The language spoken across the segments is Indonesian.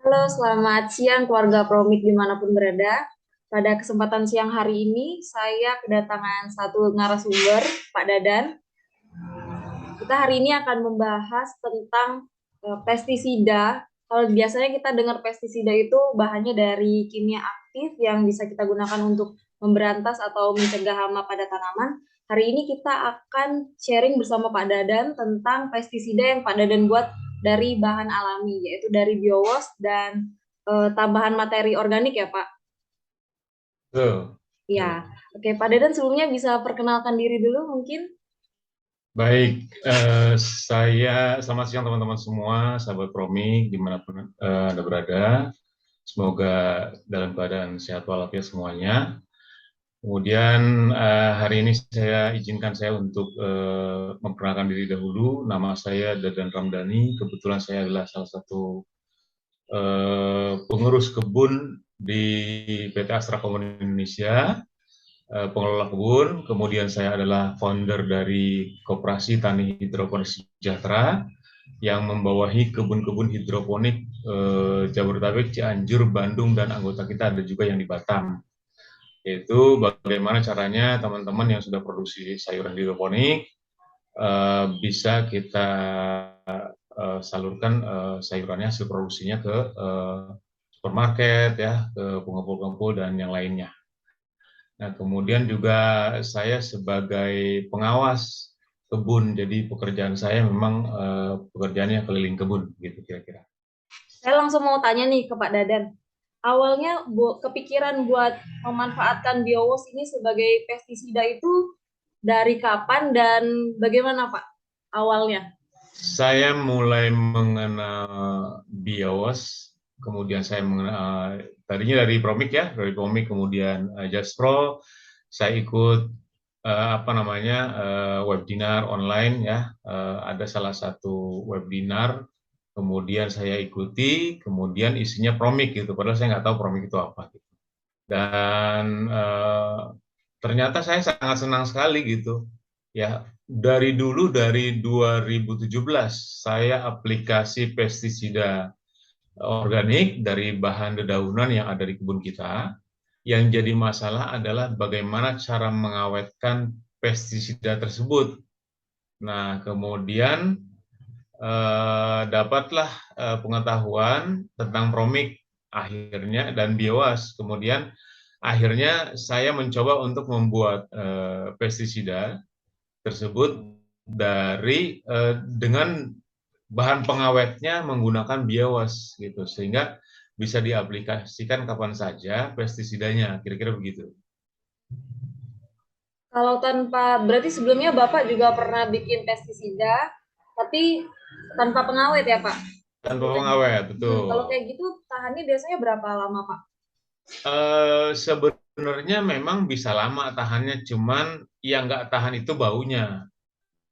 Halo, selamat siang keluarga Promik dimanapun berada. Pada kesempatan siang hari ini, saya kedatangan satu narasumber, Pak Dadan. Kita hari ini akan membahas tentang pestisida. Kalau biasanya kita dengar pestisida itu bahannya dari kimia aktif yang bisa kita gunakan untuk memberantas atau mencegah hama pada tanaman. Hari ini kita akan sharing bersama Pak Dadan tentang pestisida yang Pak Dadan buat dari bahan alami, yaitu dari biowas dan tambahan materi organik ya Pak. Betul. Ya, Betul. oke Pak Dadan sebelumnya bisa perkenalkan diri dulu mungkin. Baik, saya selamat siang teman-teman semua, sahabat Promi, dimanapun Anda berada. Semoga dalam keadaan sehat walafiat semuanya. Kemudian hari ini saya izinkan saya untuk memperkenalkan diri dahulu. Nama saya Dadan Ramdhani. Kebetulan saya adalah salah satu pengurus kebun di PT Astra Komoditi Indonesia, pengelola kebun, kemudian saya adalah founder dari Koperasi Tani Hidroponik Sejahtera yang membawahi kebun-kebun hidroponik Jabodetabek, Cianjur, Bandung, dan anggota kita ada juga yang di Batam. Yaitu bagaimana caranya teman-teman yang sudah produksi sayuran hidroponik bisa kita salurkan sayurannya hasil produksinya ke supermarket ya, ke pengepul-pengepul dan yang lainnya. Nah, kemudian juga saya sebagai pengawas kebun, jadi pekerjaan saya memang pekerjaannya keliling kebun, gitu kira-kira. Saya langsung mau tanya nih ke Pak Dadan. Awalnya kepikiran buat memanfaatkan biowas ini sebagai pestisida itu dari kapan dan bagaimana Pak awalnya? Saya mulai mengenal BIOS, kemudian saya mengenal, tadinya dari Promik ya, dari Promik, kemudian Jaspro, saya ikut apa namanya webinar online ya, ada salah satu webinar, kemudian saya ikuti, kemudian isinya Promik gitu, padahal saya nggak tahu Promik itu apa gitu. Dan ternyata saya sangat senang sekali gitu ya, dari dulu dari 2017 saya aplikasi pestisida organik dari bahan dedaunan yang ada di kebun kita. Yang jadi masalah adalah bagaimana cara mengawetkan pestisida tersebut. Nah, kemudian dapatlah pengetahuan tentang Promik akhirnya dan Biowas. Kemudian akhirnya saya mencoba untuk membuat pestisida tersebut dengan bahan pengawetnya menggunakan Biowas gitu, sehingga bisa diaplikasikan kapan saja pestisidanya, kira-kira begitu. Kalau tanpa, berarti sebelumnya Bapak juga pernah bikin pestisida, tapi tanpa pengawet ya Pak? Tanpa Ceritanya. pengawet, betul. Kalau kayak gitu tahannya biasanya berapa lama Pak? Sebenarnya memang bisa lama tahannya, cuman yang nggak tahan itu baunya.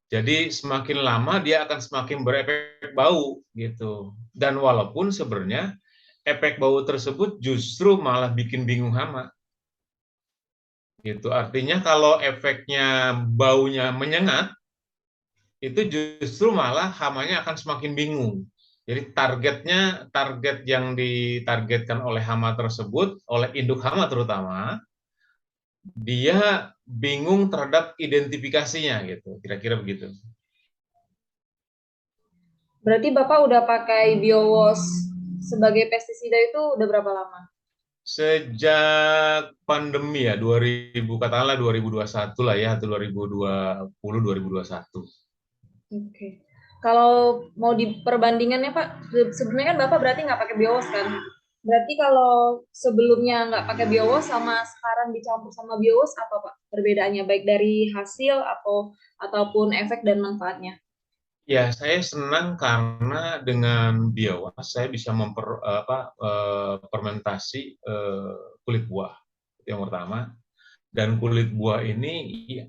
Jadi semakin lama dia akan semakin berefek bau gitu. Dan walaupun sebenarnya efek bau tersebut justru malah bikin bingung hama gitu. Artinya kalau efeknya baunya menyengat, itu justru malah hamanya akan semakin bingung. Jadi target yang ditargetkan oleh hama tersebut, oleh induk hama terutama, dia bingung terhadap identifikasinya gitu. Kira-kira begitu. Berarti Bapak udah pakai biowas sebagai pestisida itu udah berapa lama? Sejak pandemi ya, 2000 katakanlah 2021 lah ya, atau 2020 2021. Oke. Kalau mau diperbandingannya Pak, sebelumnya kan Bapak berarti nggak pakai biowas kan? Berarti kalau sebelumnya nggak pakai biowas sama sekarang dicampur sama biowas apa Pak perbedaannya baik dari hasil atau ataupun efek dan manfaatnya? Ya, saya senang karena dengan biowas saya bisa fermentasi kulit buah. Itu yang pertama. Dan kulit buah ini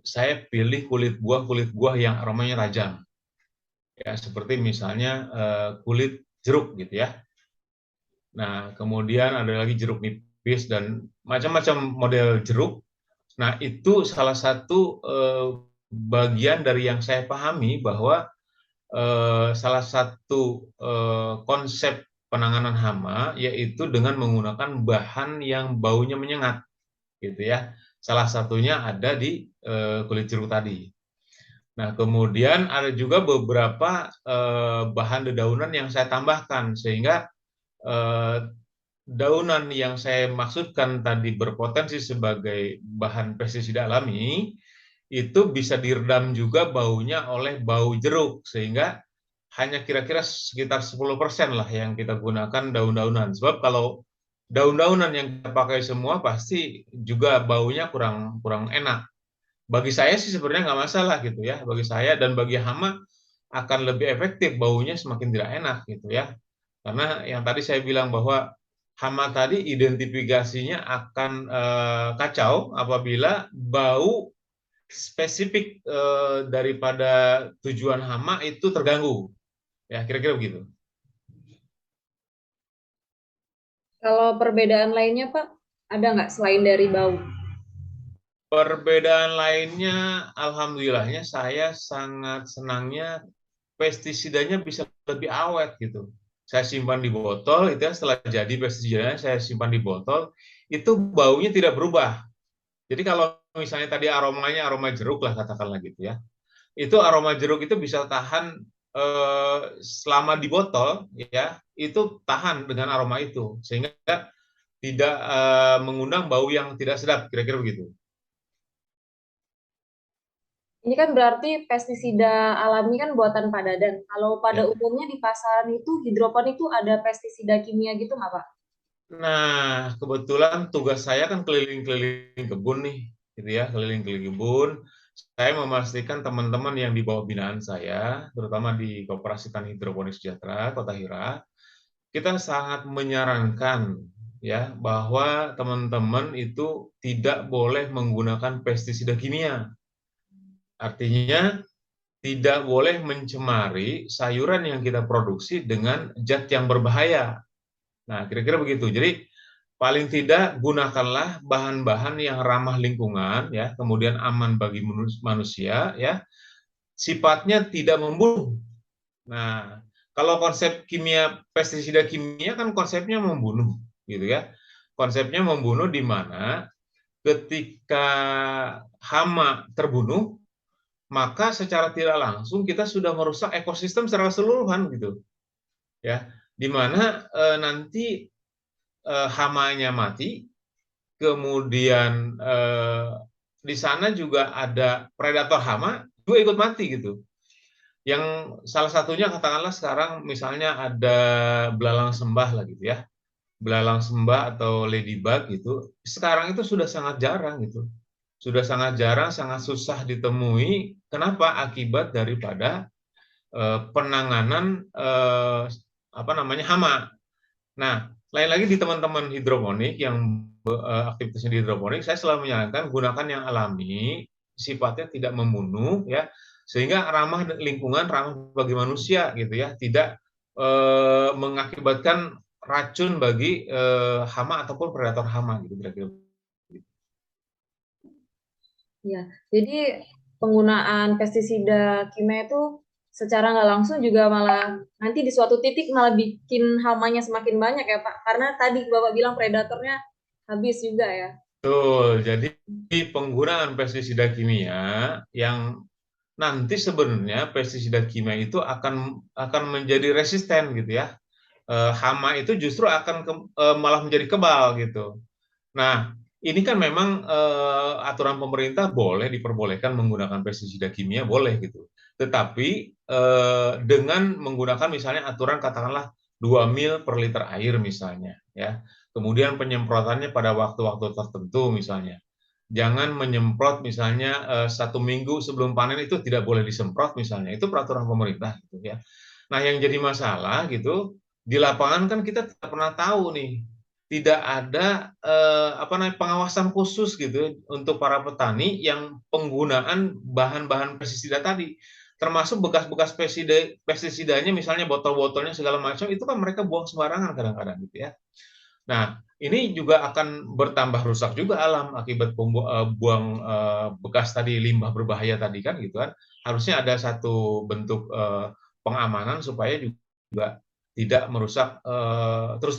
saya pilih kulit buah yang aromanya tajam. Ya, seperti misalnya kulit jeruk gitu ya. Nah, kemudian ada lagi jeruk nipis dan macam-macam model jeruk. Nah, itu salah satu bagian dari yang saya pahami bahwa salah satu konsep penanganan hama, yaitu dengan menggunakan bahan yang baunya menyengat, gitu ya. Salah satunya ada di kulit jeruk tadi. Nah, kemudian ada juga beberapa bahan dedaunan yang saya tambahkan, sehingga eh, daunan yang saya maksudkan tadi berpotensi sebagai bahan pestisida alami itu bisa diredam juga baunya oleh bau jeruk, sehingga hanya kira-kira sekitar 10% lah yang kita gunakan daun-daunan. Sebab kalau daun-daunan yang kita pakai semua pasti juga baunya kurang kurang enak. Bagi saya sih sebenarnya nggak masalah gitu ya. Bagi saya dan bagi hama akan lebih efektif, baunya semakin tidak enak gitu ya. Karena yang tadi saya bilang bahwa hama tadi identifikasinya akan kacau apabila bau spesifik daripada tujuan hama itu terganggu. Ya, kira-kira begitu. Kalau perbedaan lainnya, Pak, ada nggak selain dari bau? Perbedaan lainnya, alhamdulillahnya saya sangat senangnya pestisidanya bisa lebih awet gitu. Saya simpan di botol, itu ya setelah jadi pestisidanya saya simpan di botol, itu baunya tidak berubah. Jadi kalau misalnya tadi aromanya aroma jeruk lah katakanlah gitu ya, itu aroma jeruk itu bisa tahan selama di botol ya, itu tahan dengan aroma itu sehingga tidak mengundang bau yang tidak sedap, kira-kira begitu. Ini kan berarti pestisida alami kan buatan Pak Dadan. Kalau pada Ya. umumnya di pasaran itu hidroponik itu ada pestisida kimia gitu nggak, Pak? Nah, kebetulan tugas saya kan keliling-keliling kebun nih, gitu ya, keliling-keliling kebun. Saya memastikan teman-teman yang di bawah binaan saya, terutama di Koperasi Tani Hidroponik Sejahtera Kota Hira, kita sangat menyarankan ya bahwa teman-teman itu tidak boleh menggunakan pestisida kimia. Artinya tidak boleh mencemari sayuran yang kita produksi dengan zat yang berbahaya. Nah, kira-kira begitu. Jadi paling tidak gunakanlah bahan-bahan yang ramah lingkungan ya, kemudian aman bagi manusia ya, sifatnya tidak membunuh. Nah, kalau konsep kimia pestisida kimia kan konsepnya membunuh gitu ya. Konsepnya membunuh di mana ketika hama terbunuh, maka secara tidak langsung kita sudah merusak ekosistem secara keseluruhan gitu ya. Di mana nanti hamanya mati, kemudian di sana juga ada predator hama juga ikut mati gitu. Yang salah satunya katakanlah sekarang misalnya ada belalang sembah lah gitu ya. Belalang sembah atau ladybug gitu. Sekarang itu sudah sangat jarang gitu. Sudah sangat jarang, sangat susah ditemui. Kenapa? Akibat daripada penanganan apa namanya hama. Nah, lain lagi di teman-teman hidroponik yang aktivitasnya di hidroponik, saya selalu menyarankan gunakan yang alami, sifatnya tidak membunuh, ya, sehingga ramah lingkungan, ramah bagi manusia, gitu ya, tidak mengakibatkan racun bagi hama ataupun predator hama, gitu kira-kira. Ya, jadi penggunaan pestisida kimia itu secara nggak langsung juga malah nanti di suatu titik malah bikin hamanya semakin banyak ya Pak. Karena tadi Bapak bilang predatornya habis juga ya. Betul, jadi penggunaan pestisida kimia yang nanti sebenarnya pestisida kimia itu akan menjadi resisten gitu ya. Hama itu justru akan malah menjadi kebal gitu. Nah, ini kan memang aturan pemerintah boleh diperbolehkan menggunakan pestisida kimia boleh gitu. Tetapi dengan menggunakan misalnya aturan katakanlah 2 mil per liter air misalnya ya. Kemudian penyemprotannya pada waktu-waktu tertentu misalnya. Jangan menyemprot misalnya 1 minggu sebelum panen itu tidak boleh disemprot misalnya. Itu peraturan pemerintah gitu ya. Nah, yang jadi masalah gitu di lapangan kan kita tidak pernah tahu nih, tidak ada apa namanya pengawasan khusus gitu untuk para petani yang penggunaan bahan-bahan pestisida tadi, termasuk bekas-bekas pestisidanya misalnya botol-botolnya segala macam itu kan mereka buang sembarangan kadang-kadang gitu ya. Nah, ini juga akan bertambah rusak juga alam akibat buang bekas tadi limbah berbahaya tadi kan gitu kan. Harusnya ada satu bentuk pengamanan supaya juga tidak merusak terus